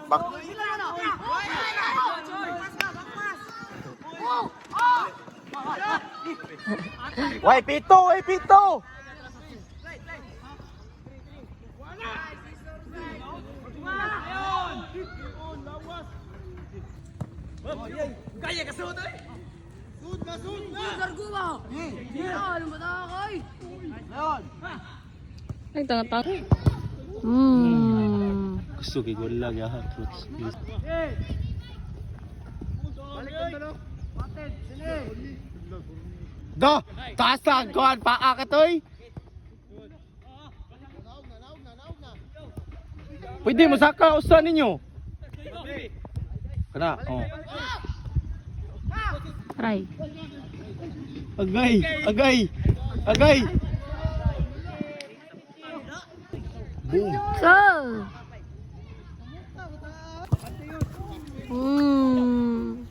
Bak. Why pito, why pito. Kaya ka suot eh. Ay, tanga-tanga. Gusto kay gol lang ya. Do, taas lang kuan paa ka toy. Pwede mo saka usa ninyo. Kana, oh. Try. Agay, agay. Agay. Boom. So. Hmm.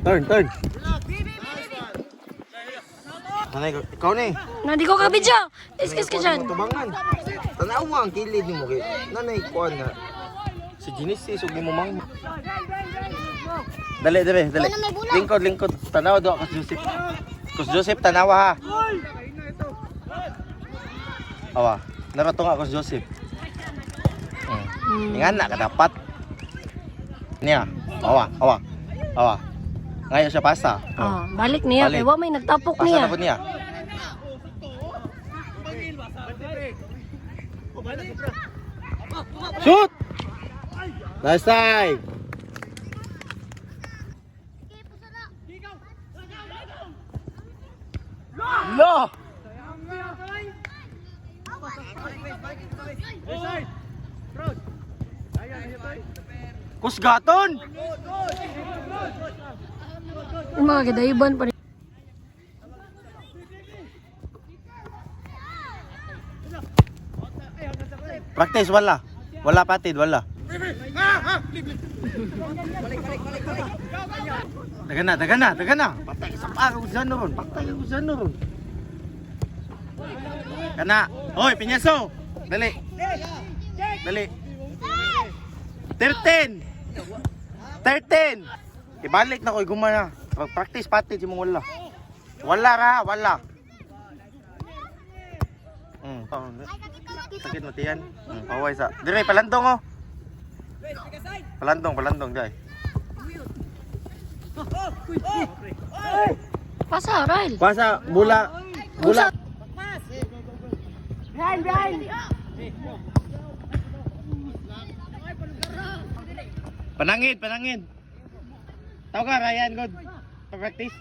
Turn. Nanay, ikaw ni. Nandi ko ka video. Discuss ka dyan. Tubangan. Tanaw mo ang kilid ni mo kay nanay kuan na. Si Genesis ug mo mang. Dali. Lingkod. Tanaw do ako Joseph. Kus Joseph tanawa ha. Awa, narato nga kus Joseph. Ingan na ka dapat. Niya. Awa. Ngayon siya pasa. Ah, balik niya. Balik. Kaya wa may nagtapok Pasa niya. na po niya. Shoot! Last time! Lo! Kusgaton! Yung mga kadaiban pa rin. Practice, wala. Wala patid, wala. Dagan na. Patay sa ako dyan ron. Kana. Hoy, Pinyaso. Dali. 13. Ibalik na ko, gumana. Practice patid, yung wala. Wala. Sakit mo tiyan. Paway sa. Dire palandong oh. Palandong dai. Pasa, Ryle. Pasa bola. Behind. Panangin. Tahu ka Ryan God. Practice.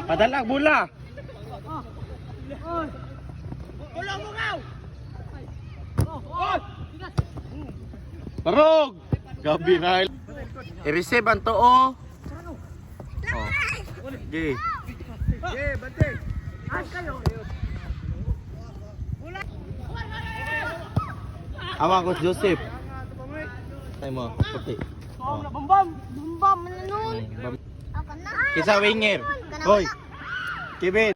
Padalag bola. Parog. Gabi Ryan. I-receive ang to oh. Okay. Bante. Awa ko Joseph. Tay mo, puti. Bambam, ano nun? Kisa winger. Hoy. Kibit.